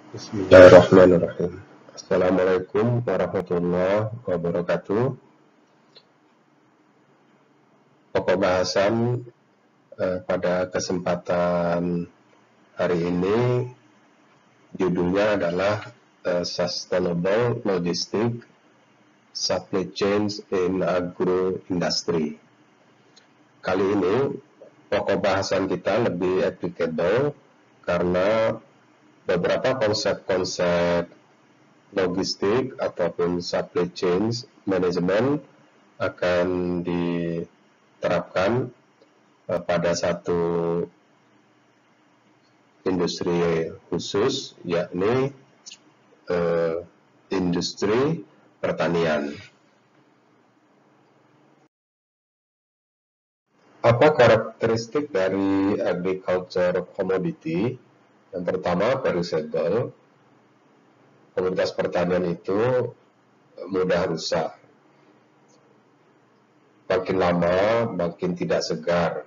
Bismillahirrahmanirrahim. Assalamualaikum warahmatullahi wabarakatuh. Pokok bahasan pada kesempatan hari ini judulnya adalah Sustainable Logistics Supply Chains in Agro Industry. Kali ini pokok bahasan kita lebih applicable karena beberapa konsep-konsep logistik ataupun supply chain management akan diterapkan pada satu industri khusus, yakni industri pertanian. Apa karakteristik dari agriculture commodity? Yang pertama, perishable. Komoditas pertanian itu mudah rusak. Makin lama, makin tidak segar.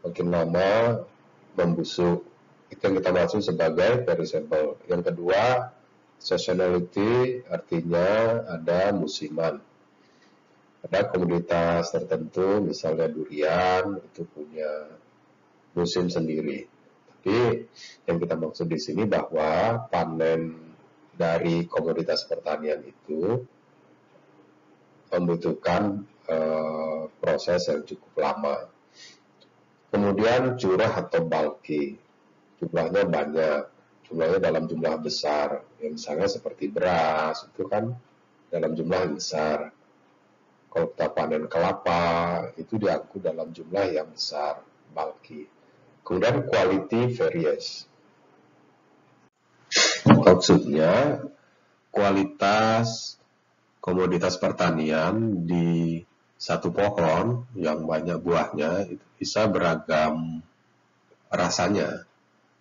Makin lama, membusuk. Itu yang kita maksud sebagai perishable. Yang kedua, seasonality, artinya ada musiman. Ada komoditas tertentu, misalnya durian, itu punya musim sendiri. Tapi yang kita maksud di sini bahwa panen dari komoditas pertanian itu membutuhkan proses yang cukup lama. Kemudian curah atau bulky, jumlahnya banyak, jumlahnya dalam jumlah besar. Ya, misalnya seperti beras, itu kan dalam jumlah yang besar. Kalau kita panen kelapa, itu diangkut dalam jumlah yang besar, bulky. Kemudian quality varies. Maksudnya, kualitas komoditas pertanian di satu pohon yang banyak buahnya itu bisa beragam rasanya.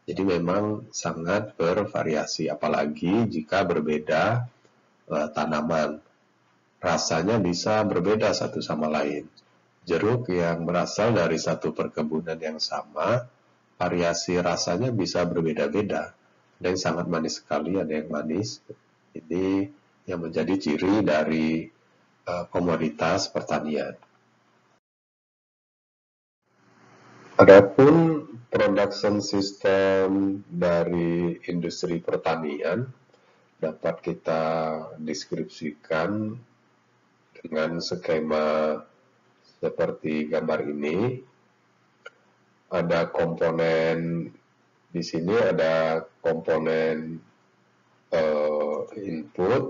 Jadi memang sangat bervariasi, apalagi jika berbeda tanaman. Rasanya bisa berbeda satu sama lain. Jeruk yang berasal dari satu perkebunan yang sama, variasi rasanya bisa berbeda-beda. Ada yang sangat manis sekali, ada yang manis. Ini yang menjadi ciri dari komoditas pertanian. Adapun production system dari industri pertanian dapat kita deskripsikan dengan skema seperti gambar ini. Ada komponen di sini, ada komponen input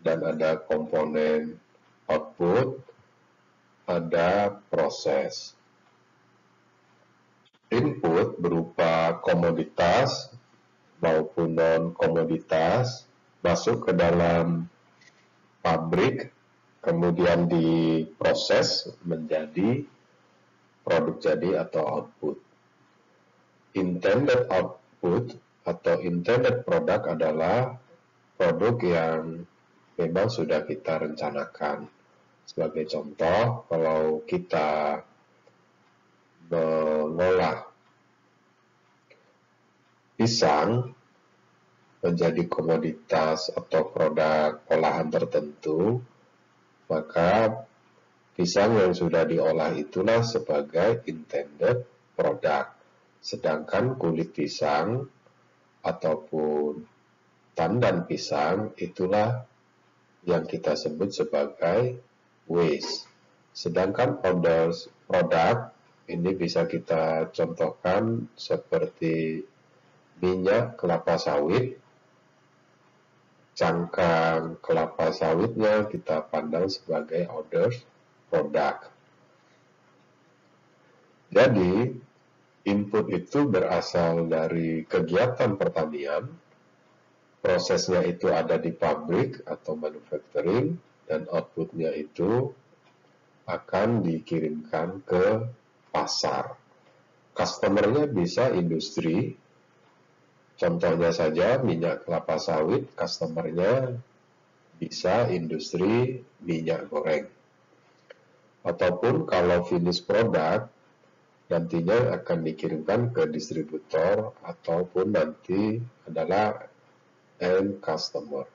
dan ada komponen output, ada proses. Input berupa komoditas maupun non-komoditas masuk ke dalam pabrik, kemudian diproses menjadi produk jadi atau output. Intended output atau intended product adalah produk yang memang sudah kita rencanakan. Sebagai contoh, kalau kita mengolah pisang menjadi komoditas atau produk olahan tertentu, maka pisang yang sudah diolah itulah sebagai intended product. Sedangkan kulit pisang ataupun tandan pisang itulah yang kita sebut sebagai waste. Sedangkan produk ini bisa kita contohkan seperti minyak kelapa sawit. Cangkang kelapa sawitnya kita pandang sebagai product. Jadi, input itu berasal dari kegiatan pertanian, prosesnya itu ada di pabrik atau manufacturing, dan outputnya itu akan dikirimkan ke pasar. Customernya bisa industri, contohnya saja minyak kelapa sawit, customernya bisa industri minyak goreng. Ataupun kalau finish product, nantinya akan dikirimkan ke distributor ataupun nanti adalah end customer.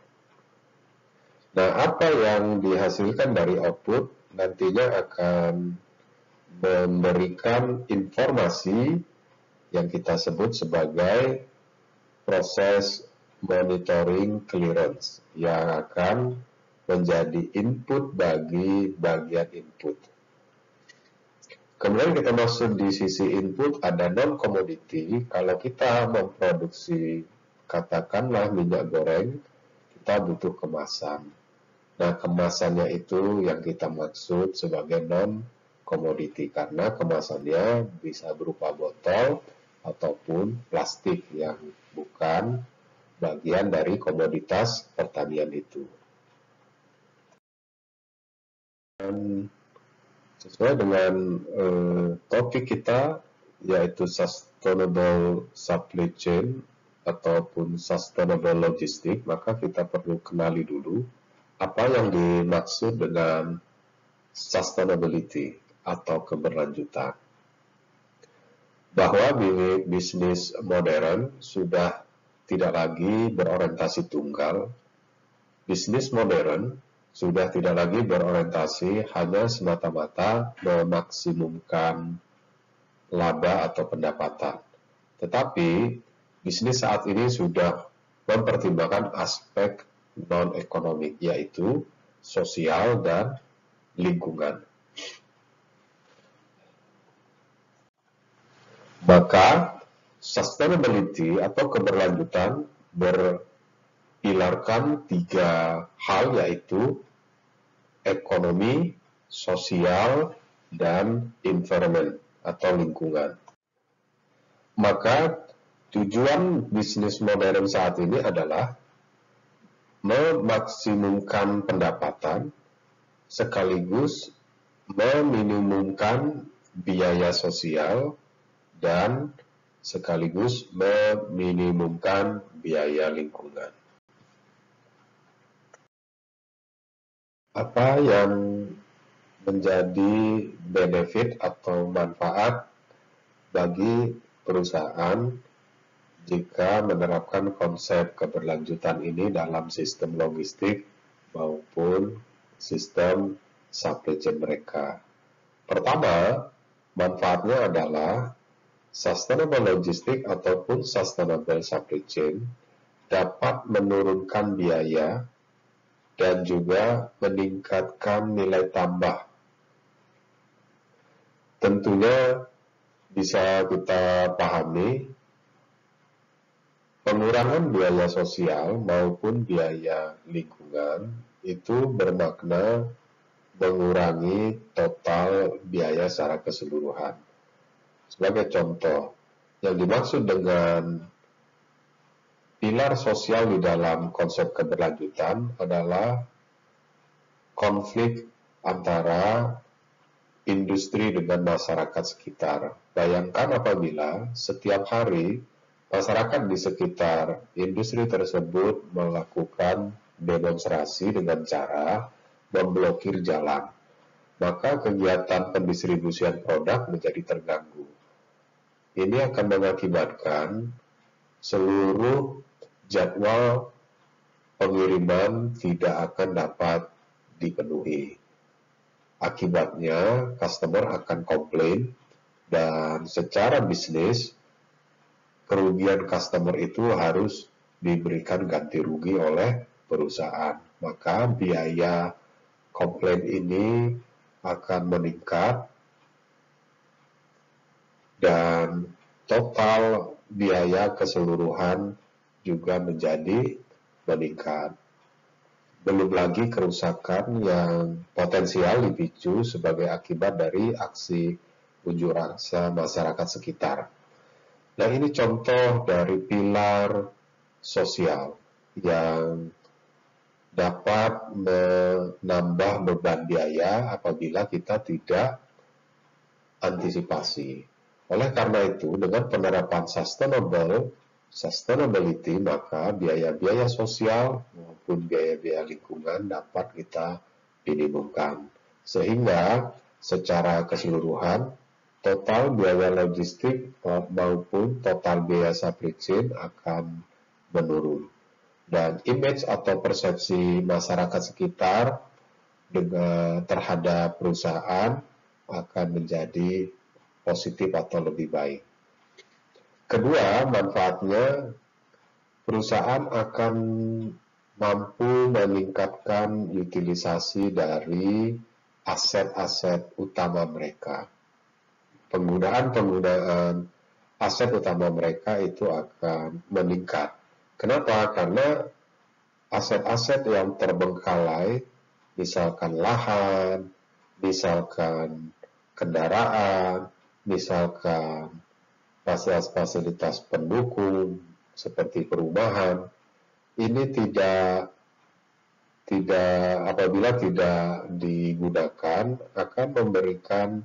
Nah, apa yang dihasilkan dari output nantinya akan memberikan informasi yang kita sebut sebagai proses monitoring clearance yang akan menjadi input bagi bagian input. Kemudian kita masuk di sisi input, ada non-commodity. Kalau kita memproduksi katakanlah minyak goreng, kita butuh kemasan. Nah, kemasannya itu yang kita maksud sebagai non-commodity, karena kemasannya bisa berupa botol ataupun plastik yang bukan bagian dari komoditas pertanian itu. Dan sesuai dengan topik kita, yaitu sustainable supply chain ataupun sustainable logistik, maka kita perlu kenali dulu apa yang dimaksud dengan sustainability atau keberlanjutan. Bahwa bisnis modern sudah tidak lagi berorientasi tunggal. Bisnis modern sudah tidak lagi berorientasi hanya semata-mata memaksimumkan laba atau pendapatan. Tetapi bisnis saat ini sudah mempertimbangkan aspek non-ekonomik, yaitu sosial dan lingkungan. Maka sustainability atau keberlanjutan berpilarkan 3 hal, yaitu ekonomi, sosial, dan environment atau lingkungan. Maka tujuan bisnis modern saat ini adalah memaksimumkan pendapatan sekaligus meminimumkan biaya sosial dan sekaligus meminimumkan biaya lingkungan. Apa yang menjadi benefit atau manfaat bagi perusahaan jika menerapkan konsep keberlanjutan ini dalam sistem logistik maupun sistem supply chain mereka? Pertama, manfaatnya adalah sustainable logistik ataupun sustainable supply chain dapat menurunkan biaya dan juga meningkatkan nilai tambah. Tentunya bisa kita pahami, pengurangan biaya sosial maupun biaya lingkungan itu bermakna mengurangi total biaya secara keseluruhan. Sebagai contoh, yang dimaksud dengan pilar sosial di dalam konsep keberlanjutan adalah konflik antara industri dengan masyarakat sekitar. Bayangkan apabila setiap hari masyarakat di sekitar industri tersebut melakukan demonstrasi dengan cara memblokir jalan, maka kegiatan pendistribusian produk menjadi terganggu. Ini akan mengakibatkan seluruh jadwal pengiriman tidak akan dapat dipenuhi. Akibatnya, customer akan komplain, dan secara bisnis, kerugian customer itu harus diberikan ganti rugi oleh perusahaan. Maka biaya komplain ini akan meningkat dan total biaya keseluruhan juga menjadi meningkat. Belum lagi kerusakan yang potensial dipicu sebagai akibat dari aksi unjuk rasa masyarakat sekitar. Nah, ini contoh dari pilar sosial yang dapat menambah beban biaya apabila kita tidak antisipasi. Oleh karena itu, dengan penerapan sustainability, maka biaya-biaya sosial maupun biaya-biaya lingkungan dapat kita minimumkan. Sehingga secara keseluruhan, total biaya logistik maupun total biaya supply chain akan menurun. dan image atau persepsi masyarakat sekitar terhadap perusahaan akan menjadi positif atau lebih baik. Kedua, manfaatnya perusahaan akan mampu meningkatkan utilisasi dari aset-aset utama mereka. Penggunaan aset utama mereka itu akan meningkat. Kenapa? Karena aset-aset yang terbengkalai, misalkan lahan, misalkan kendaraan, misalkan fasilitas pendukung seperti perumahan, ini tidak apabila tidak digunakan akan memberikan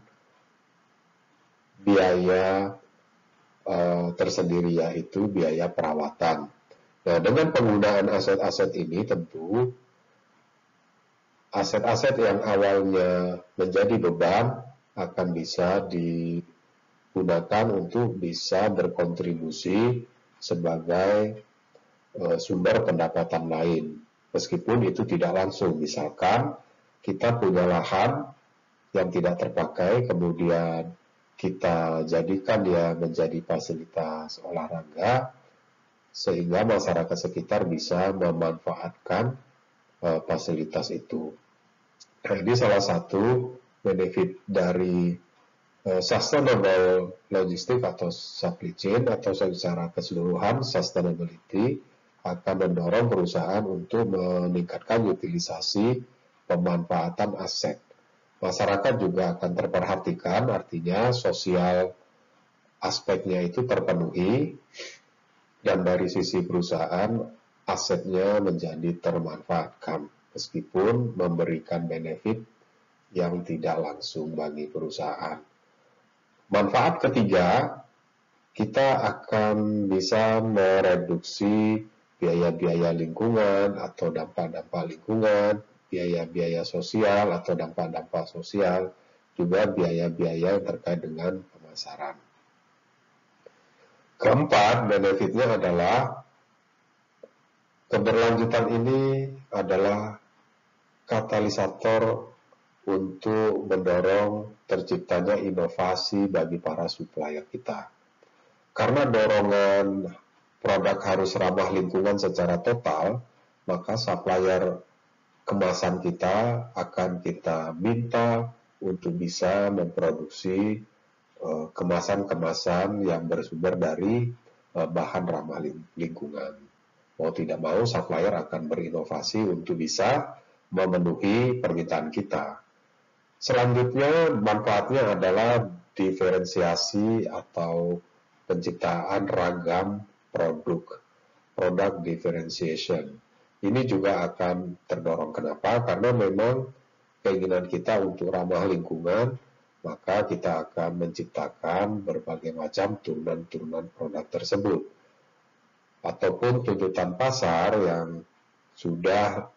biaya tersendiri, yaitu biaya perawatan. Nah, dengan penggunaan aset-aset ini tentu aset-aset yang awalnya menjadi beban akan bisa digunakan untuk bisa berkontribusi sebagai sumber pendapatan lain. Meskipun itu tidak langsung, misalkan kita punya lahan yang tidak terpakai, kemudian kita jadikan dia menjadi fasilitas olahraga, sehingga masyarakat sekitar bisa memanfaatkan fasilitas itu. Nah, ini salah satu benefit dari sustainable logistik atau supply chain, atau secara keseluruhan sustainability akan mendorong perusahaan untuk meningkatkan utilisasi pemanfaatan aset. Masyarakat juga akan terperhatikan, artinya sosial aspeknya itu terpenuhi, dan dari sisi perusahaan asetnya menjadi termanfaatkan meskipun memberikan benefit yang tidak langsung bagi perusahaan. Manfaat ketiga, kita akan bisa mereduksi biaya-biaya lingkungan atau dampak-dampak lingkungan, biaya-biaya sosial atau dampak-dampak sosial, juga biaya-biaya terkait dengan pemasaran. Keempat, benefitnya adalah keberlanjutan ini adalah katalisator untuk mendorong terciptanya inovasi bagi para supplier kita. Karena dorongan produk harus ramah lingkungan secara total, maka supplier kemasan kita akan kita minta untuk bisa memproduksi kemasan-kemasan yang bersumber dari bahan ramah lingkungan. Mau tidak mau, supplier akan berinovasi untuk bisa memenuhi permintaan kita. Selanjutnya, manfaatnya adalah diferensiasi atau penciptaan ragam produk differentiation. Ini juga akan terdorong. Kenapa? Karena memang keinginan kita untuk ramah lingkungan, maka kita akan menciptakan berbagai macam turunan-turunan produk tersebut. Ataupun tuntutan pasar yang sudah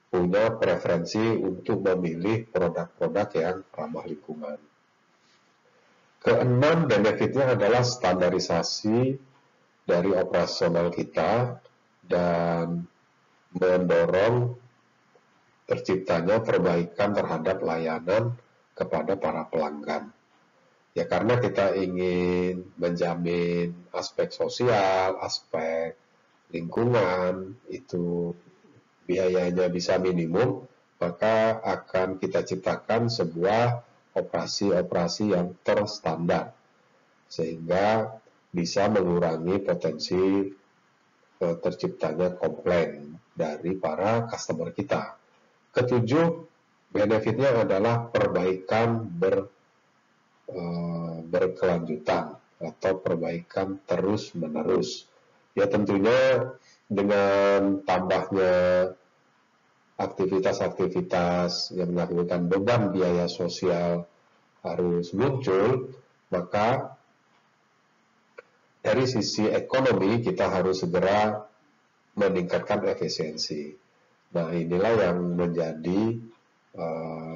punya preferensi untuk memilih produk-produk yang ramah lingkungan. Keenam, benefitnya adalah standarisasi dari operasional kita dan mendorong terciptanya perbaikan terhadap layanan kepada para pelanggan. Ya, karena kita ingin menjamin aspek sosial, aspek lingkungan, itu biayanya bisa minimum, maka akan kita ciptakan sebuah operasi-operasi yang terstandar, sehingga bisa mengurangi potensi terciptanya komplain dari para customer kita. Ketujuh, benefitnya adalah perbaikan berkelanjutan atau perbaikan terus-menerus. Ya, tentunya dengan tambahnya aktivitas-aktivitas yang melakukan beban biaya sosial harus muncul, maka dari sisi ekonomi kita harus segera meningkatkan efisiensi. Nah, inilah yang menjadi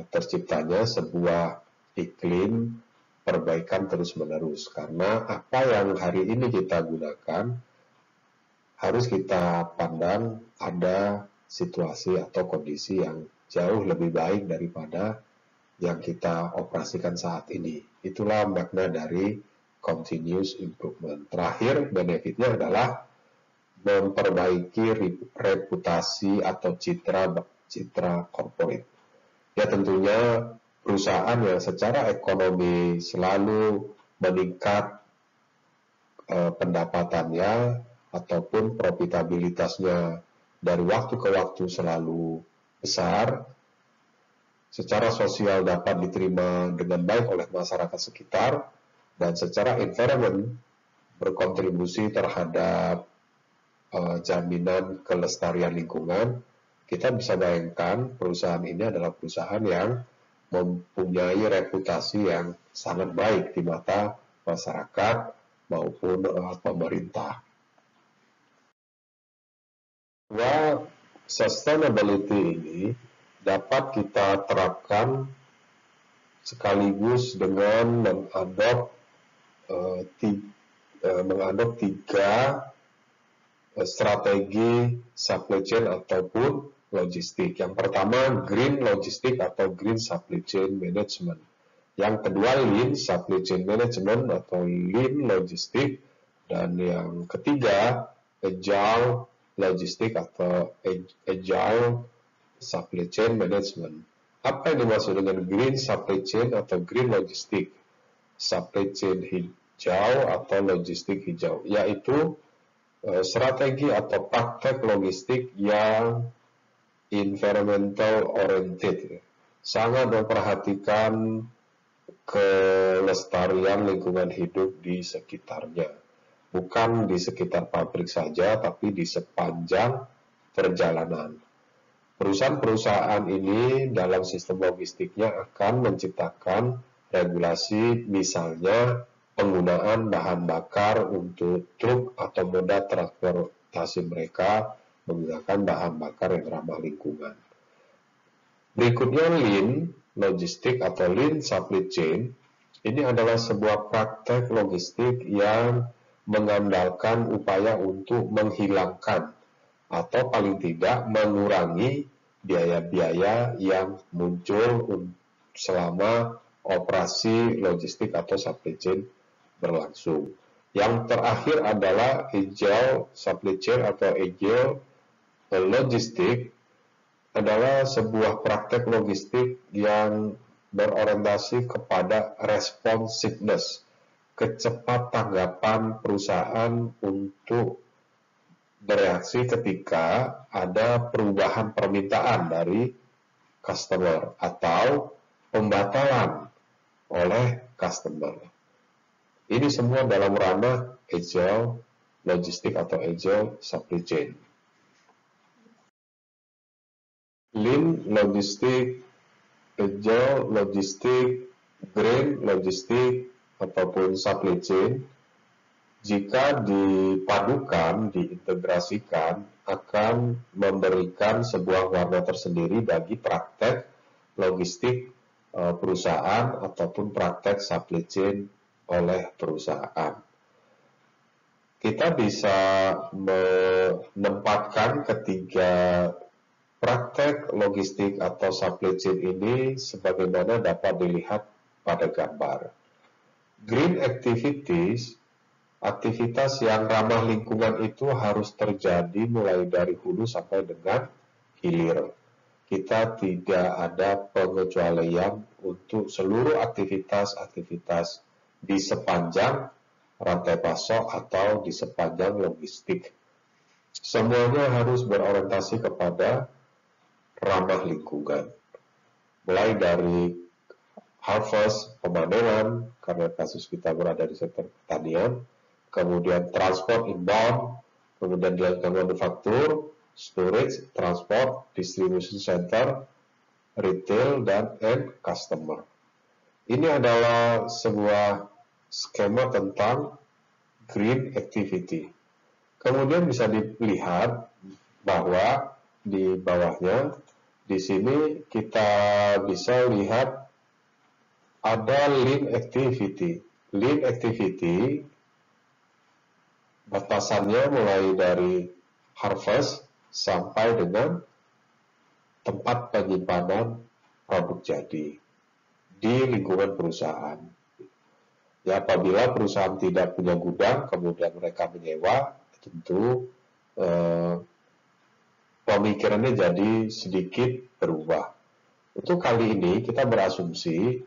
terciptanya sebuah iklim perbaikan terus-menerus. Karena apa yang hari ini kita gunakan, harus kita pandang ada situasi atau kondisi yang jauh lebih baik daripada yang kita operasikan saat ini. Itulah makna dari continuous improvement. Terakhir, benefitnya adalah memperbaiki reputasi atau citra corporate. Ya tentunya perusahaan yang secara ekonomi selalu meningkat pendapatannya ataupun profitabilitasnya dari waktu ke waktu selalu besar, secara sosial dapat diterima dengan baik oleh masyarakat sekitar, dan secara environment berkontribusi terhadap jaminan kelestarian lingkungan. Kita bisa bayangkan perusahaan ini adalah perusahaan yang mempunyai reputasi yang sangat baik di mata masyarakat maupun pemerintah. Bahwa sustainability ini dapat kita terapkan sekaligus dengan mengadop tiga strategi supply chain ataupun logistik. Yang pertama, green logistik atau green supply chain management. Yang kedua, lean supply chain management atau lean logistik. Dan yang ketiga, agile logistik atau agile supply chain management. Apa yang dimaksud dengan green supply chain atau green logistik? Supply chain hijau atau logistik hijau, yaitu strategi atau praktek logistik yang environmental oriented, sangat memperhatikan kelestarian lingkungan hidup di sekitarnya, bukan di sekitar pabrik saja, tapi di sepanjang perjalanan. Perusahaan-perusahaan ini dalam sistem logistiknya akan menciptakan regulasi, misalnya penggunaan bahan bakar untuk truk atau moda transportasi mereka menggunakan bahan bakar yang ramah lingkungan. Berikutnya, lean logistik atau lean supply chain. Ini adalah sebuah praktek logistik yang mengandalkan upaya untuk menghilangkan atau paling tidak mengurangi biaya-biaya yang muncul selama operasi logistik atau supply chain berlangsung. Yang terakhir adalah agile supply chain atau agile logistik, adalah sebuah praktek logistik yang berorientasi kepada responsiveness, kecepat tanggapan perusahaan untuk bereaksi ketika ada perubahan permintaan dari customer atau pembatalan oleh customer. Ini semua dalam ranah agile logistik atau agile supply chain. Lean logistik, agile logistik, green logistik ataupun supply chain, jika dipadukan, diintegrasikan, akan memberikan sebuah warna tersendiri bagi praktek logistik perusahaan ataupun praktek supply chain oleh perusahaan. Kita bisa menempatkan ketiga praktek logistik atau supply chain ini sebagaimana dapat dilihat pada gambar. Green activities, aktivitas yang ramah lingkungan itu harus terjadi mulai dari hulu sampai dengan hilir. Kita tidak ada pengecualian untuk seluruh aktivitas-aktivitas di sepanjang rantai pasok atau di sepanjang logistik. Semuanya harus berorientasi kepada ramah lingkungan. Mulai dari harvest, pemanenan, karena kasus kita berada di sektor pertanian, kemudian transport inbound, kemudian dilakukan manufaktur, storage, transport, distribution center, retail, dan end customer. Ini adalah sebuah skema tentang green activity. Kemudian bisa dilihat bahwa di bawahnya, di sini kita bisa lihat ada lean activity. Lean activity Batasannya mulai dari harvest sampai dengan tempat penyimpanan produk jadi di lingkungan perusahaan. Ya, apabila perusahaan tidak punya gudang, kemudian mereka menyewa, tentu pemikirannya jadi sedikit berubah. Untuk kali ini kita berasumsi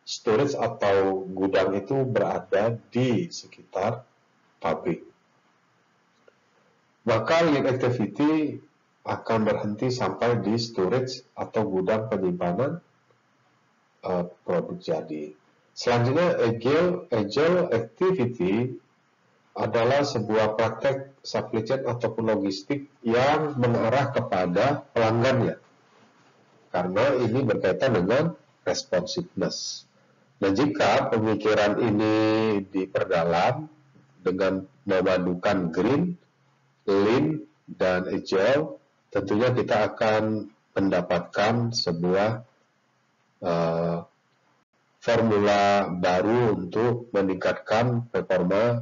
storage atau gudang itu berada di sekitar pabrik. Maka lean activity akan berhenti sampai di storage atau gudang penyimpanan produk jadi. Selanjutnya, agile activity adalah sebuah praktek supply chain ataupun logistik yang mengarah kepada pelanggannya. Karena ini berkaitan dengan responsiveness. Nah, jika pemikiran ini diperdalam dengan memadukan green, lean, dan agile, tentunya kita akan mendapatkan sebuah formula baru untuk meningkatkan performa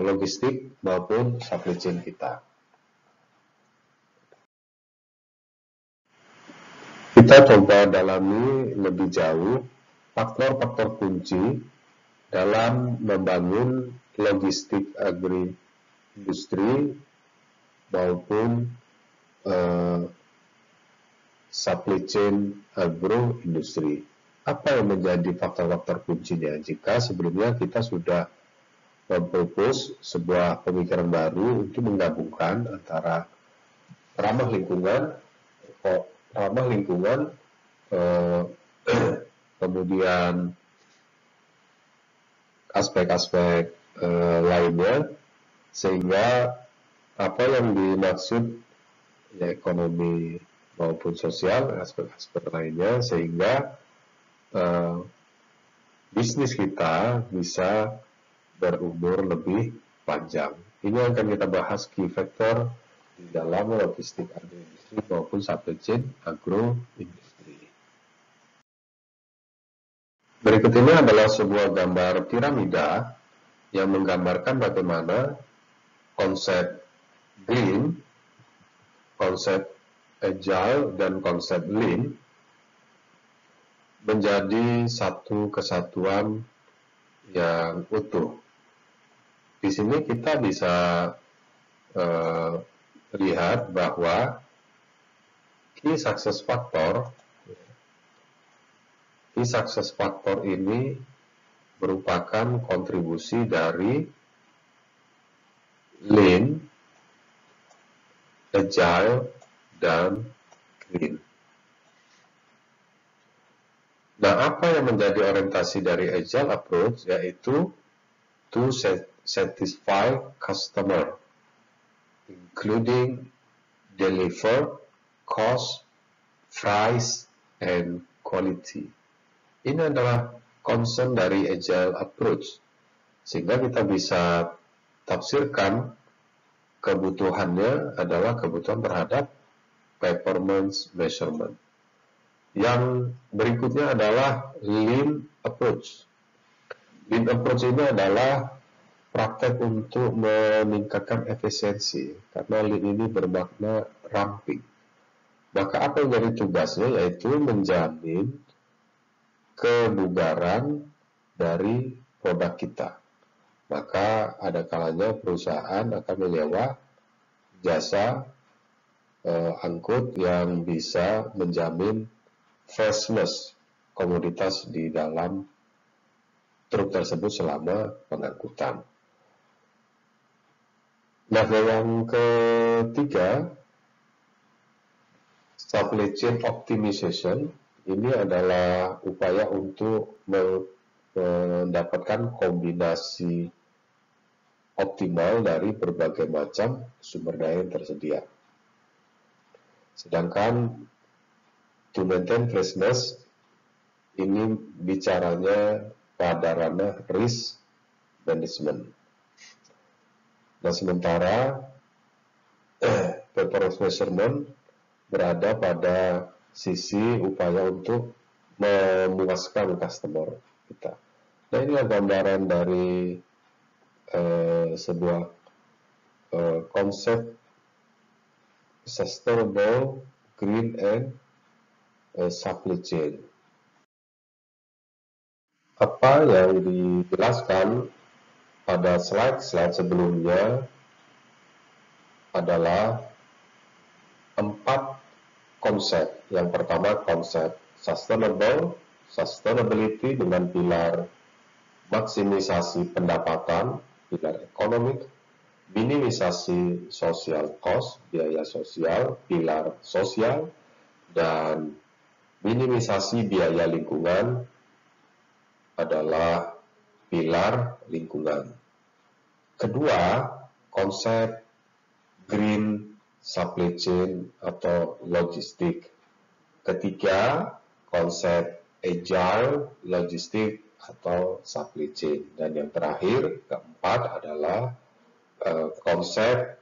logistik maupun supply chain kita. Kita coba dalami lebih jauh faktor-faktor kunci dalam membangun logistik agri-industri maupun supply chain agro-industri. Apa yang menjadi faktor-faktor kuncinya? Jika sebelumnya kita sudah mempropos sebuah pemikiran baru untuk menggabungkan antara ramah lingkungan, kemudian aspek-aspek lainnya, sehingga apa yang dimaksud ya, ekonomi maupun sosial, aspek-aspek lainnya, sehingga bisnis kita bisa berumur lebih panjang. Ini akan kita bahas key factor di dalam logistik agroindustri maupun supply chain agroindustri. Berikut ini adalah sebuah gambar piramida yang menggambarkan bagaimana konsep green, konsep agile, dan konsep lean menjadi satu kesatuan yang utuh. Di sini kita bisa lihat bahwa key success factor ini merupakan kontribusi dari lean, agile, dan green. Nah, apa yang menjadi orientasi dari agile approach, yaitu to satisfy customer, including deliver, cost, price, and quality. Ini adalah concern dari agile approach, sehingga kita bisa tafsirkan kebutuhannya adalah kebutuhan terhadap performance measurement. Yang berikutnya adalah lean approach. Lean approach ini adalah praktek untuk meningkatkan efisiensi, karena lean ini bermakna ramping. Maka apa yang jadi tugasnya, yaitu menjamin kebugaran dari produk kita. Maka ada kalanya perusahaan akan menyewa jasa angkut yang bisa menjamin freshness komoditas di dalam truk tersebut selama pengangkutan. Nah, yang ketiga, supply chain optimization, ini adalah upaya untuk mendapatkan kombinasi optimal dari berbagai macam sumber daya yang tersedia. Sedangkan to maintain freshness, ini bicaranya pada ranah risk management. Nah, sementara performance measurement berada pada sisi upaya untuk memuaskan customer kita. Nah, inilah gambaran dari sebuah konsep sustainable, green, and supply chain. Apa yang dijelaskan pada slide-slide sebelumnya adalah 4 konsep. Yang pertama konsep sustainability dengan pilar maksimisasi pendapatan, pilar ekonomi, minimisasi social cost, biaya sosial, pilar sosial, dan minimisasi biaya lingkungan adalah pilar lingkungan. Kedua, konsep green supply chain atau logistik. Ketiga, konsep agile logistik atau supply chain. Dan yang terakhir, keempat adalah konsep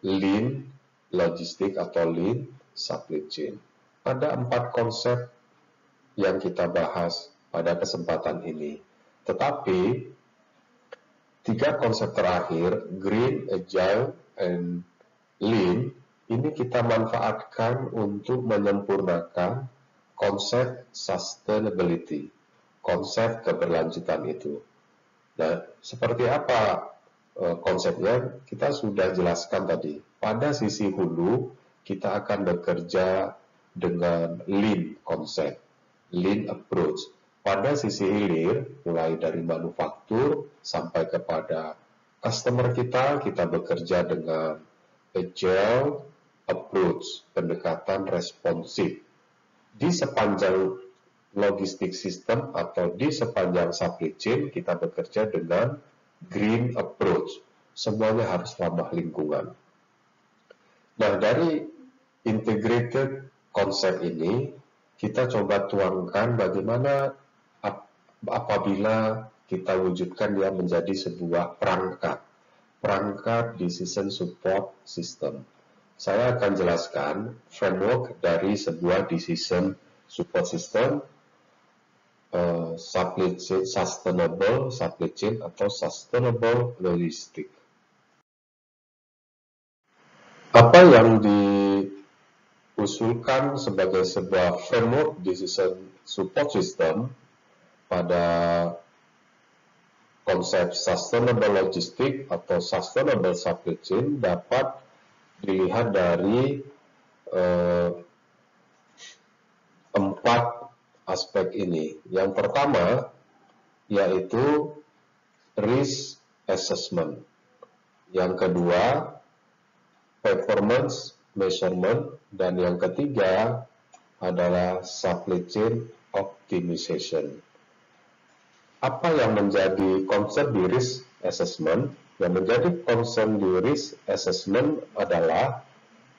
lean logistik atau lean supply chain. Ada 4 konsep yang kita bahas pada kesempatan ini. Tetapi 3 konsep terakhir, green, agile, and lean, ini kita manfaatkan untuk menyempurnakan konsep sustainability, konsep keberlanjutan itu. Nah, seperti apa konsepnya? Kita sudah jelaskan tadi. Pada sisi hulu, kita akan bekerja dengan lean konsep, lean approach. Pada sisi hilir, mulai dari manufaktur sampai kepada customer kita bekerja dengan agile approach, pendekatan responsif. Di sepanjang logistik sistem atau di sepanjang supply chain, kita bekerja dengan green approach. Semuanya harus ramah lingkungan. Nah, dari integrated konsep ini, kita coba tuangkan bagaimana apabila kita wujudkan dia menjadi sebuah perangkat decision support system. Saya akan jelaskan framework dari sebuah decision support system, sustainable supply chain atau sustainable logistic. Apa yang diusulkan sebagai sebuah framework decision support system pada konsep sustainable logistik atau sustainable supply chain dapat dilihat dari 4 aspek ini. Yang pertama yaitu risk assessment. Yang kedua performance measurement, dan yang ketiga adalah supply chain optimization. Apa yang menjadi concern di risk assessment? Yang menjadi concern di risk assessment adalah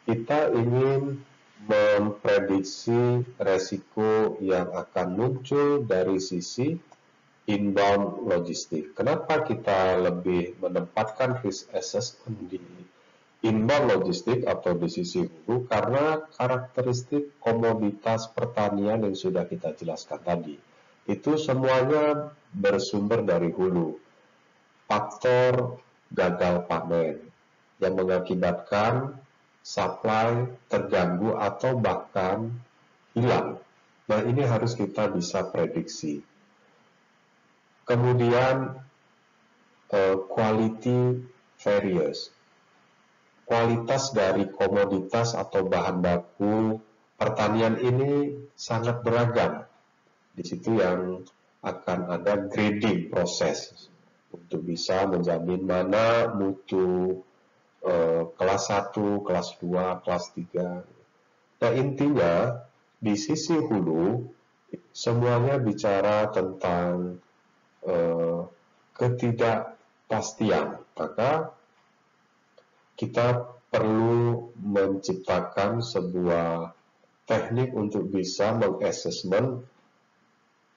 kita ingin memprediksi resiko yang akan muncul dari sisi inbound logistik. Kenapa kita lebih menempatkan risk assessment di inbound logistik atau di sisi hulu? Karena karakteristik komoditas pertanian yang sudah kita jelaskan tadi, itu semuanya bersumber dari hulu. Faktor gagal panen yang mengakibatkan supply terganggu atau bahkan hilang. Nah, ini harus kita bisa prediksi. Kemudian quality variance. Kualitas dari komoditas atau bahan baku pertanian ini sangat beragam. Di situ yang akan ada grading proses untuk bisa menjamin mana mutu kelas 1, kelas 2, kelas 3. Nah, intinya di sisi hulu semuanya bicara tentang ketidakpastian. Maka kita perlu menciptakan sebuah teknik untuk bisa mengassessment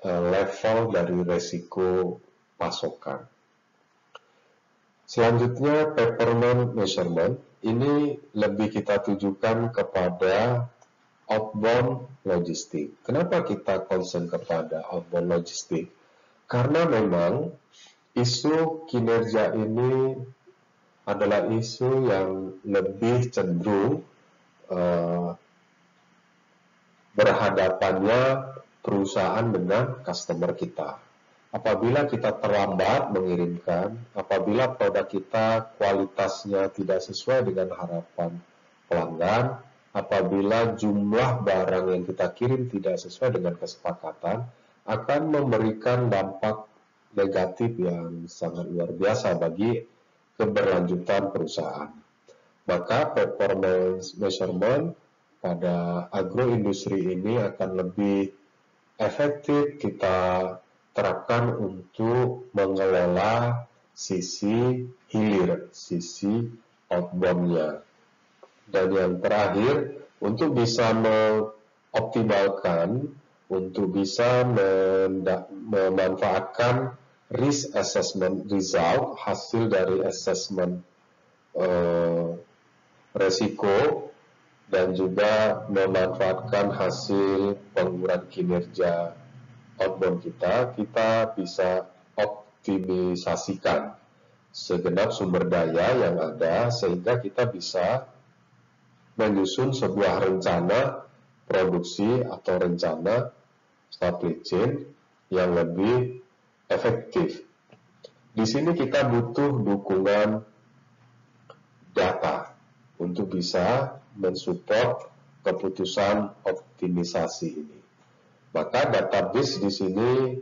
level dari resiko pasokan. Selanjutnya, performance measurement. Ini lebih kita tujukan kepada outbound logistik. Kenapa kita concern kepada outbound logistik? Karena memang isu kinerja ini adalah isu yang lebih cenderung berhadapannya perusahaan dengan customer kita. Apabila kita terlambat mengirimkan, apabila produk kita kualitasnya tidak sesuai dengan harapan pelanggan, apabila jumlah barang yang kita kirim tidak sesuai dengan kesepakatan, akan memberikan dampak negatif yang sangat luar biasa bagi keberlanjutan perusahaan. Maka performance measurement pada agroindustri ini akan lebih efektif kita terapkan untuk mengelola sisi hilir, sisi outbound-nya. Dan yang terakhir, untuk bisa mengoptimalkan, untuk bisa memanfaatkan risk assessment result, hasil dari assessment resiko, dan juga memanfaatkan hasil pengukuran kinerja outbound kita bisa optimisasikan segenap sumber daya yang ada, sehingga kita bisa menyusun sebuah rencana produksi atau rencana supply chain yang lebih efektif. Di sini kita butuh dukungan data untuk bisa mensupport keputusan optimisasi ini. Maka database di sini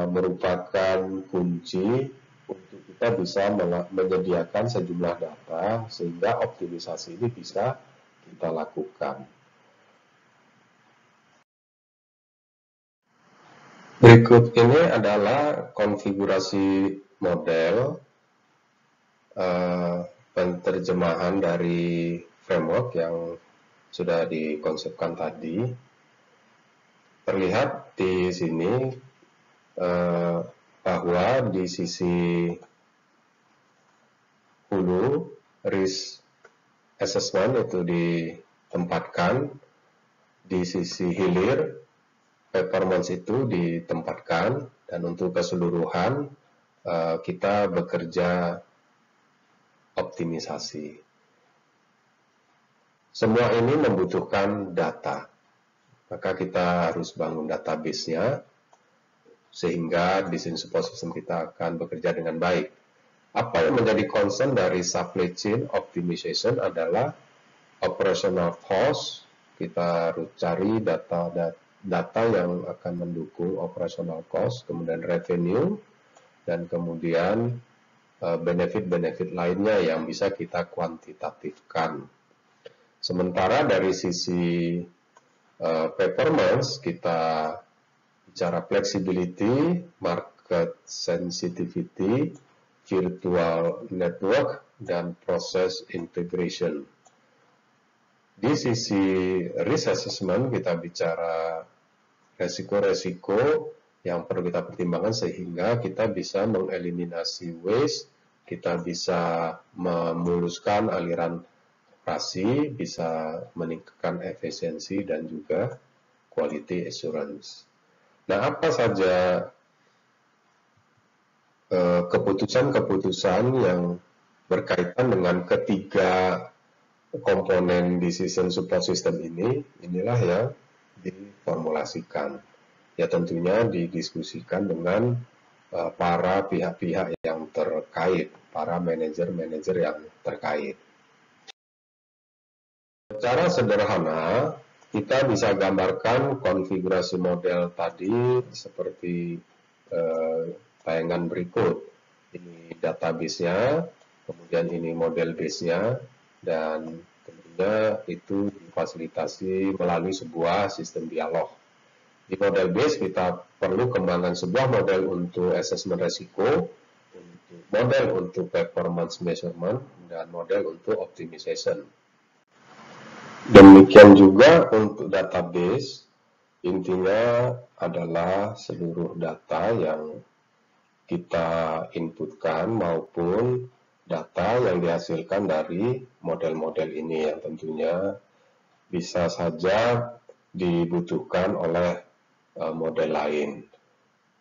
merupakan kunci untuk kita bisa menyediakan sejumlah data sehingga optimisasi ini bisa kita lakukan. Berikut ini adalah konfigurasi model penerjemahan dari framework yang sudah dikonsepkan tadi. Terlihat di sini bahwa di sisi hulu risk assessment itu ditempatkan, di sisi hilir performance itu ditempatkan, dan untuk keseluruhan kita bekerja optimisasi. Semua ini membutuhkan data, maka kita harus bangun database-nya sehingga business support system kita akan bekerja dengan baik. Apa yang menjadi concern dari supply chain optimization adalah operational cost. Kita harus cari data yang akan mendukung operational cost, kemudian revenue, dan kemudian benefit-benefit lainnya yang bisa kita kuantitatifkan. Sementara dari sisi performance, kita bicara flexibility, market sensitivity, virtual network, dan process integration. Di sisi risk assessment, kita bicara resiko-resiko yang perlu kita pertimbangkan sehingga kita bisa mengeliminasi waste, kita bisa memuluskan aliran operasi, bisa meningkatkan efisiensi dan juga quality assurance. Nah, apa saja keputusan-keputusan yang berkaitan dengan ketiga komponen decision support system ini, inilah yang diformulasikan. Ya tentunya didiskusikan dengan para pihak-pihak yang terkait, para manajer-manajer yang terkait. Secara sederhana, kita bisa gambarkan konfigurasi model tadi seperti tayangan berikut. Ini database-nya, kemudian ini model base-nya, dan tentunya itu difasilitasi melalui sebuah sistem dialog. Di model base kita perlu kembangkan sebuah model untuk assessment resiko, model untuk performance measurement, dan model untuk optimization. Demikian juga untuk database, intinya adalah seluruh data yang kita inputkan maupun data yang dihasilkan dari model-model ini yang tentunya bisa saja dibutuhkan oleh model lain.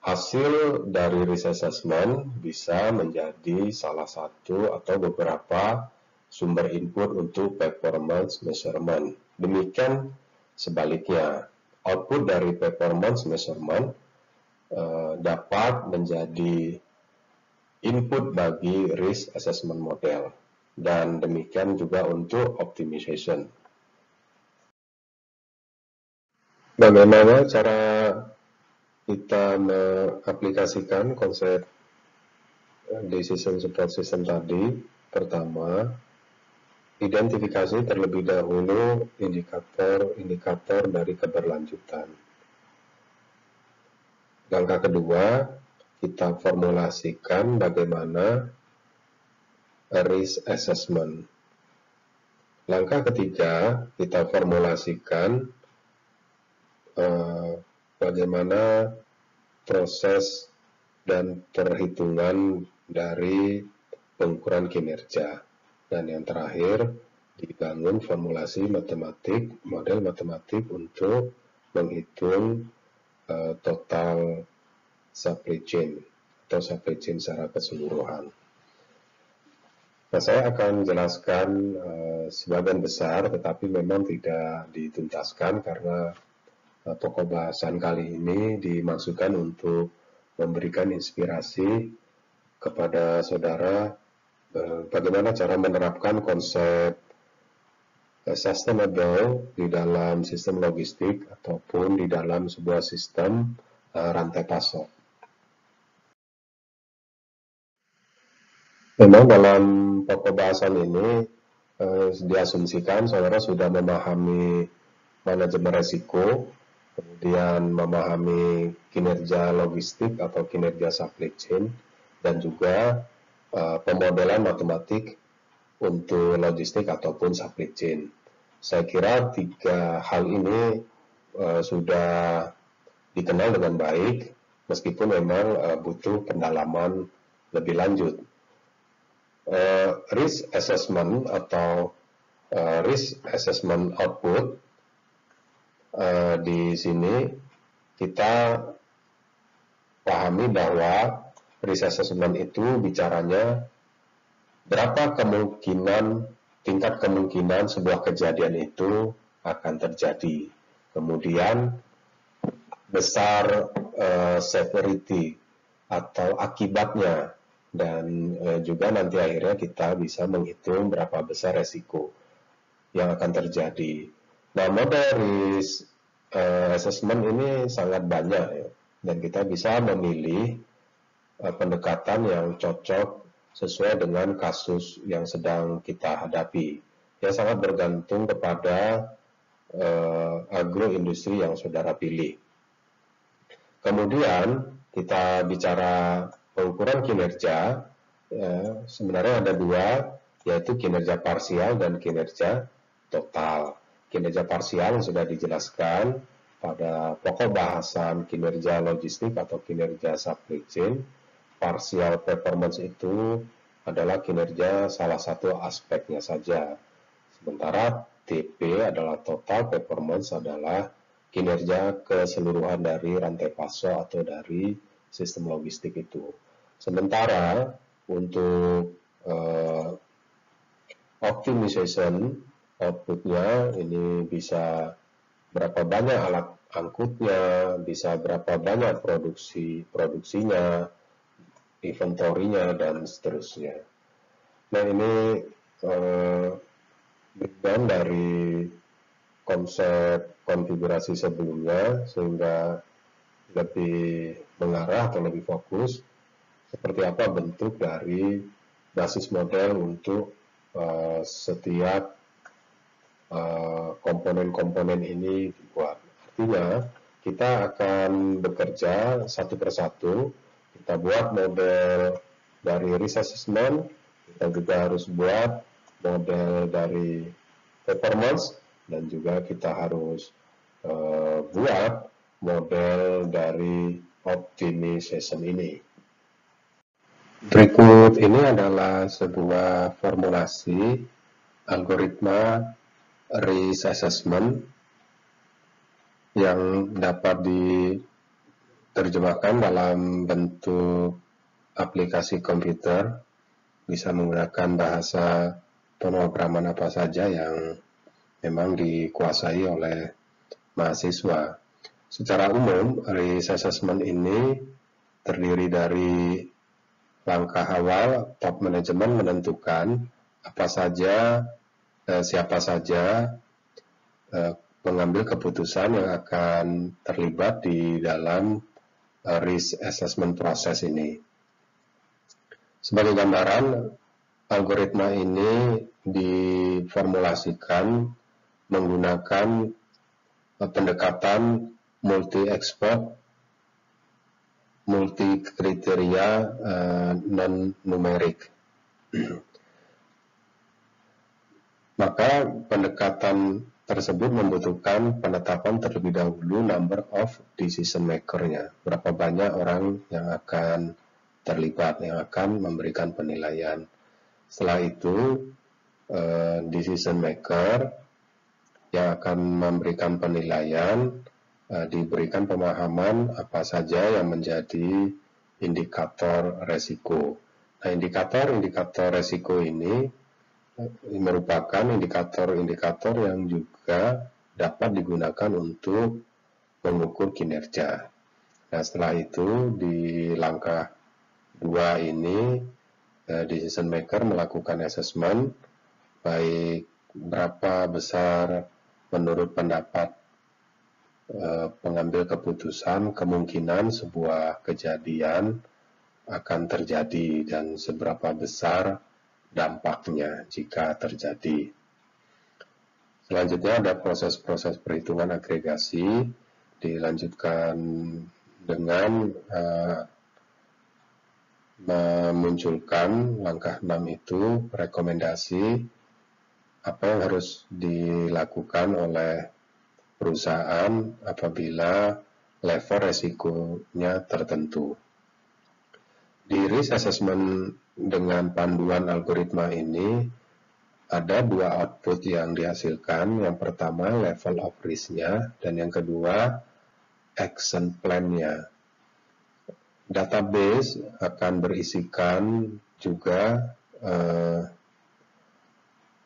Hasil dari risk assessment bisa menjadi salah satu atau beberapa sumber input untuk performance measurement. Demikian sebaliknya, output dari performance measurement dapat menjadi input bagi risk assessment model, dan demikian juga untuk optimization. Bagaimana cara kita mengaplikasikan konsep decision support system tadi? Pertama, identifikasi terlebih dahulu indikator-indikator dari keberlanjutan. Langkah kedua, kita formulasikan bagaimana risk assessment. Langkah ketiga, kita formulasikan bagaimana proses dan perhitungan dari pengukuran kinerja. Dan yang terakhir, dibangun formulasi matematik, model matematik untuk menghitung total supply chain atau supply chain secara keseluruhan. Nah, saya akan jelaskan sebagian besar, tetapi memang tidak dituntaskan karena pokok bahasan kali ini dimaksudkan untuk memberikan inspirasi kepada saudara bagaimana cara menerapkan konsep sustainable di dalam sistem logistik ataupun di dalam sebuah sistem rantai pasok. Memang dalam pokok bahasan ini diasumsikan saudara sudah memahami manajemen resiko, kemudian memahami kinerja logistik atau kinerja supply chain, dan juga pemodelan matematik untuk logistik ataupun supply chain. Saya kira tiga hal ini sudah dikenal dengan baik, meskipun memang butuh pendalaman lebih lanjut. Risk assessment atau risk assessment output di sini kita pahami bahwa risk assessment itu bicaranya berapa tingkat kemungkinan sebuah kejadian itu akan terjadi, kemudian besar severity atau akibatnya, dan juga nanti akhirnya kita bisa menghitung berapa besar resiko yang akan terjadi. Nah, model risk assessment ini sangat banyak ya, dan kita bisa memilih pendekatan yang cocok sesuai dengan kasus yang sedang kita hadapi. Ya, sangat bergantung kepada agroindustri yang saudara pilih. Kemudian kita bicara pengukuran kinerja, sebenarnya ada dua, yaitu kinerja parsial dan kinerja total. Kinerja parsial yang sudah dijelaskan pada pokok bahasan kinerja logistik atau kinerja supply chain. Partial performance itu adalah kinerja salah satu aspeknya saja. Sementara TP adalah total performance, adalah kinerja keseluruhan dari rantai pasok atau dari sistem logistik itu. Sementara untuk optimization outputnya ini bisa berapa banyak alat angkutnya, bisa berapa banyak produksinya, inventorinya, dan seterusnya. Nah, ini breakdown dari konsep konfigurasi sebelumnya sehingga lebih mengarah atau lebih fokus seperti apa bentuk dari basis model untuk setiap komponen-komponen ini dibuat. Artinya kita akan bekerja satu persatu. Kita buat model dari risk assessment, kita juga harus buat model dari performance, dan juga kita harus buat model dari optimization ini. Berikut ini adalah sebuah formulasi algoritma risk assessment yang dapat terjemahkan dalam bentuk aplikasi komputer, bisa menggunakan bahasa pemrograman apa saja yang memang dikuasai oleh mahasiswa. Secara umum, risk assessment ini terdiri dari langkah awal. Top manajemen menentukan apa saja, siapa saja pengambil keputusan yang akan terlibat di dalam risk assessment proses ini. Sebagai gambaran, algoritma ini diformulasikan menggunakan pendekatan multi-expert, multi-kriteria, non-numerik. Maka pendekatan tersebut membutuhkan penetapan terlebih dahulu number of decision maker-nya. Berapa banyak orang yang akan terlibat, yang akan memberikan penilaian. Setelah itu, decision maker yang akan memberikan penilaian diberikan pemahaman apa saja yang menjadi indikator resiko. Nah, indikator resiko ini merupakan indikator-indikator yang juga dapat digunakan untuk mengukur kinerja. Nah, setelah itu di langkah 2 ini decision maker melakukan assessment, baik berapa besar menurut pendapat pengambil keputusan kemungkinan sebuah kejadian akan terjadi dan seberapa besar dampaknya jika terjadi. Selanjutnya ada proses-proses perhitungan agregasi, dilanjutkan dengan memunculkan langkah 6 itu rekomendasi apa yang harus dilakukan oleh perusahaan apabila level resikonya tertentu. Di risk assessment dengan panduan algoritma ini ada 2 output yang dihasilkan. Yang pertama level of risk-nya dan yang kedua action plan-nya. Database akan berisikan juga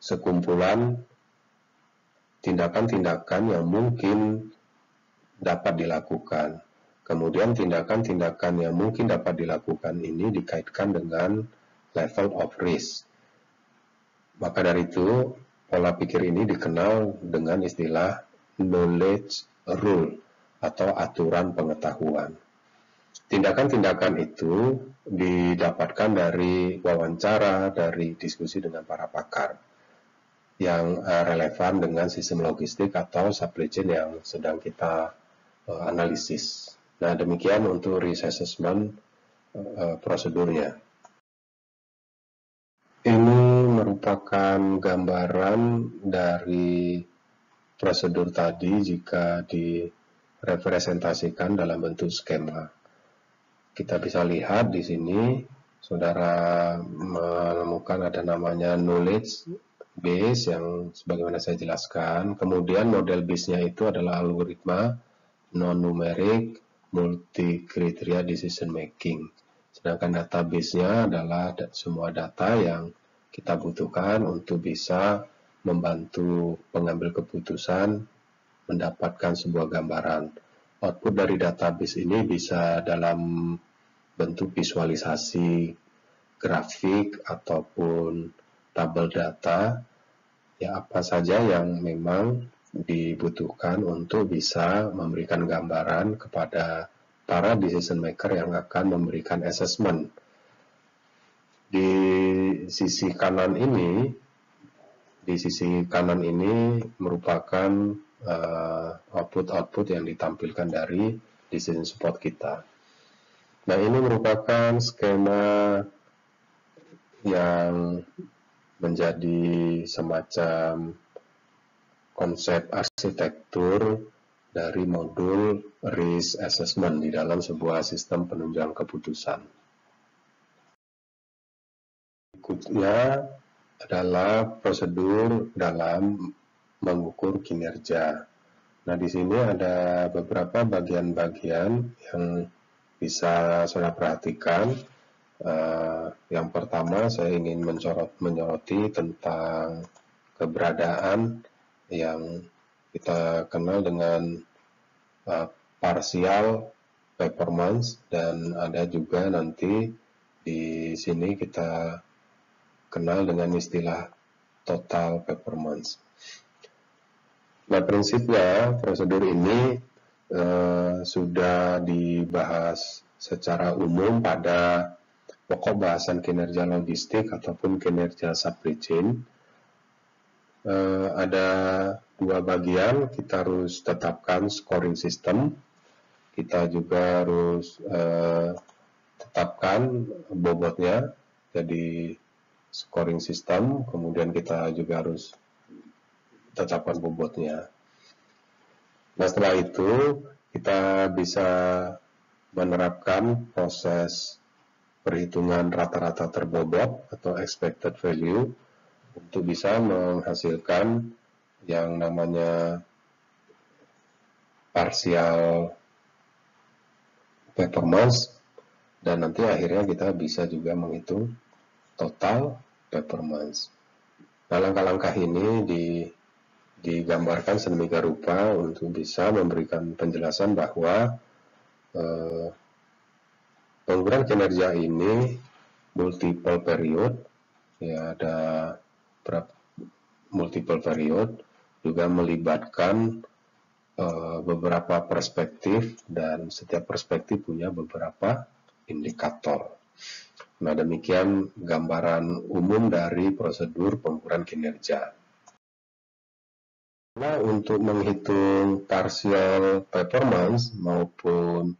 sekumpulan tindakan-tindakan yang mungkin dapat dilakukan. Kemudian tindakan-tindakan yang mungkin dapat dilakukan ini dikaitkan dengan level of risk. Maka dari itu, pola pikir ini dikenal dengan istilah knowledge rule atau aturan pengetahuan. Tindakan-tindakan itu didapatkan dari wawancara, dari diskusi dengan para pakar yang relevan dengan sistem logistik atau supply chain yang sedang kita analisis. Nah, demikian untuk risk assessment prosedurnya. Ini merupakan gambaran dari prosedur tadi jika direpresentasikan dalam bentuk skema. Kita bisa lihat di sini, saudara menemukan ada namanya knowledge base yang sebagaimana saya jelaskan. Kemudian model base-nya itu adalah algoritma non-numerik multi kriteria decision making. Sedangkan database-nya adalah semua data yang kita butuhkan untuk bisa membantu pengambil keputusan mendapatkan sebuah gambaran. Output dari database ini bisa dalam bentuk visualisasi grafik ataupun tabel data, ya apa saja yang memang dibutuhkan untuk bisa memberikan gambaran kepada para decision maker yang akan memberikan assessment. Di sisi kanan ini merupakan output-output yang ditampilkan dari decision support kita. Nah, ini merupakan skema yang menjadi semacam konsep arsitektur dari modul risk assessment di dalam sebuah sistem penunjang keputusan. Berikutnya adalah prosedur dalam mengukur kinerja. Nah, di sini ada beberapa bagian-bagian yang bisa saya perhatikan. Yang pertama, saya ingin menyoroti tentang keberadaan yang kita kenal dengan partial performance, dan ada juga nanti di sini kita kenal dengan istilah total performance. Nah, prinsipnya prosedur ini sudah dibahas secara umum pada pokok bahasan kinerja logistik ataupun kinerja supply chain. Ada dua bagian, kita harus tetapkan scoring system, kita juga harus tetapkan bobotnya, jadi scoring system, kemudian kita juga harus tetapkan bobotnya. Nah, setelah itu kita bisa menerapkan proses perhitungan rata-rata terbobot atau expected value untuk bisa menghasilkan yang namanya partial performance, dan nanti akhirnya kita bisa juga menghitung total performance. Nah, langkah-langkah ini digambarkan sedemikian rupa untuk bisa memberikan penjelasan bahwa pengukuran kinerja ini multiple period, ya ada multiple period, juga melibatkan beberapa perspektif, dan setiap perspektif punya beberapa indikator. Nah, demikian gambaran umum dari prosedur pengukuran kinerja. Nah, untuk menghitung partial performance maupun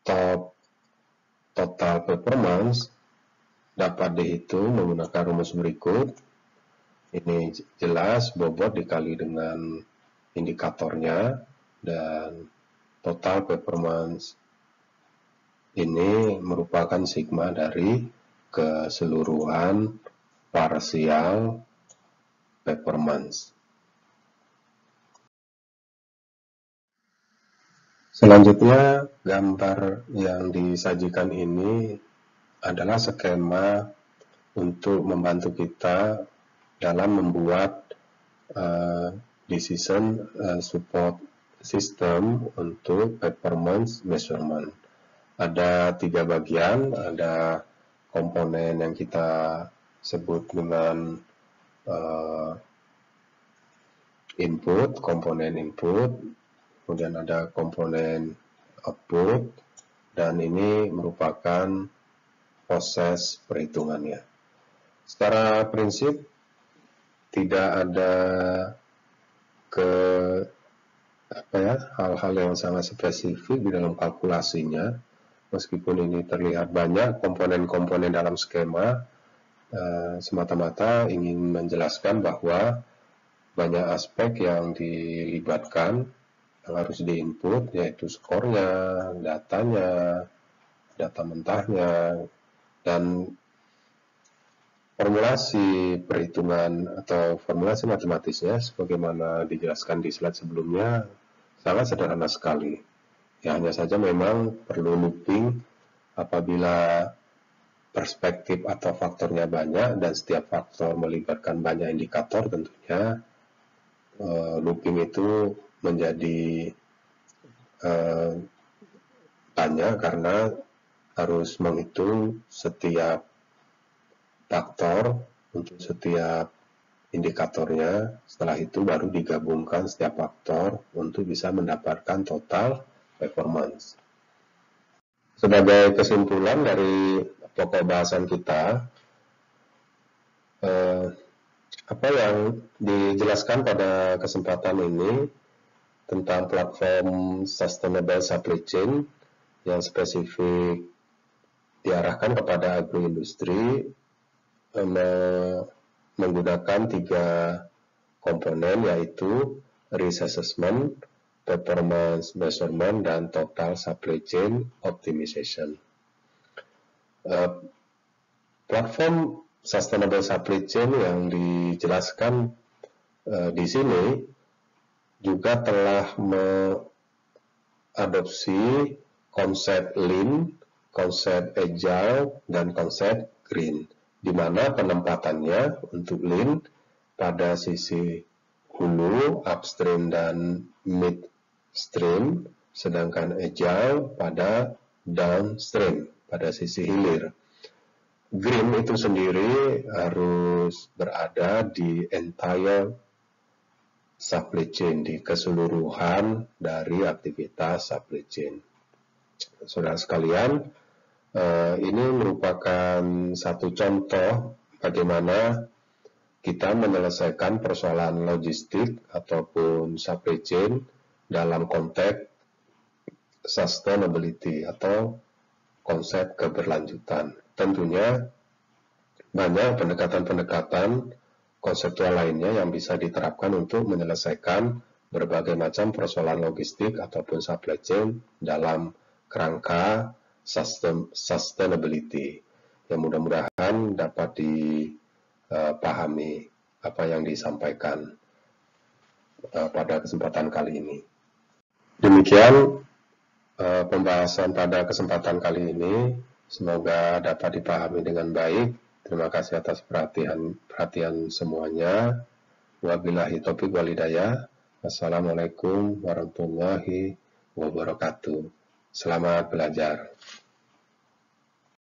total performance dapat dihitung menggunakan rumus berikut. Ini jelas bobot dikali dengan indikatornya, dan total performance ini merupakan sigma dari keseluruhan partial performance. Selanjutnya, gambar yang disajikan ini adalah skema untuk membantu kita dalam membuat decision support system untuk performance measurement. Ada 3 bagian, ada komponen yang kita sebut dengan komponen input, kemudian ada komponen output, dan ini merupakan proses perhitungannya. Secara prinsip tidak ada hal-hal yang sangat spesifik di dalam kalkulasinya, meskipun ini terlihat banyak komponen-komponen dalam skema. Semata-mata ingin menjelaskan bahwa banyak aspek yang dilibatkan yang harus diinput, yaitu skornya, datanya, data mentahnya, dan formulasi perhitungan atau formulasi matematisnya sebagaimana dijelaskan di slide sebelumnya sangat sederhana sekali. Ya, hanya saja memang perlu looping apabila perspektif atau faktornya banyak dan setiap faktor melibatkan banyak indikator, tentunya looping itu menjadi banyak karena harus menghitung setiap faktor untuk setiap indikatornya. Setelah itu baru digabungkan setiap faktor untuk bisa mendapatkan total performance. Sebagai kesimpulan dari pokok bahasan kita, apa yang dijelaskan pada kesempatan ini tentang platform sustainable supply chain yang spesifik diarahkan kepada agroindustri, menggunakan 3 komponen, yaitu risk assessment, performance measurement, dan total supply chain optimization. Platform sustainable supply chain yang dijelaskan di sini juga telah mengadopsi konsep Lean, konsep Agile, dan konsep Green, di mana penempatannya untuk Lean pada sisi hulu, upstream, dan midstream, sedangkan Agile pada downstream, pada sisi hilir. Green itu sendiri harus berada di entire supply chain, di keseluruhan dari aktivitas supply chain. Saudara sekalian, ini merupakan satu contoh bagaimana kita menyelesaikan persoalan logistik ataupun supply chain dalam konteks sustainability atau konsep keberlanjutan. Tentunya banyak pendekatan-pendekatan konseptual lainnya yang bisa diterapkan untuk menyelesaikan berbagai macam persoalan logistik ataupun supply chain dalam kerangka sustainability, yang mudah-mudahan dapat dipahami apa yang disampaikan pada kesempatan kali ini. Demikian pembahasan pada kesempatan kali ini, semoga dapat dipahami dengan baik. Terima kasih atas perhatian semuanya. Wabillahi taufiq wal hidayah. Wassalamualaikum warahmatullahi wabarakatuh. Selamat belajar.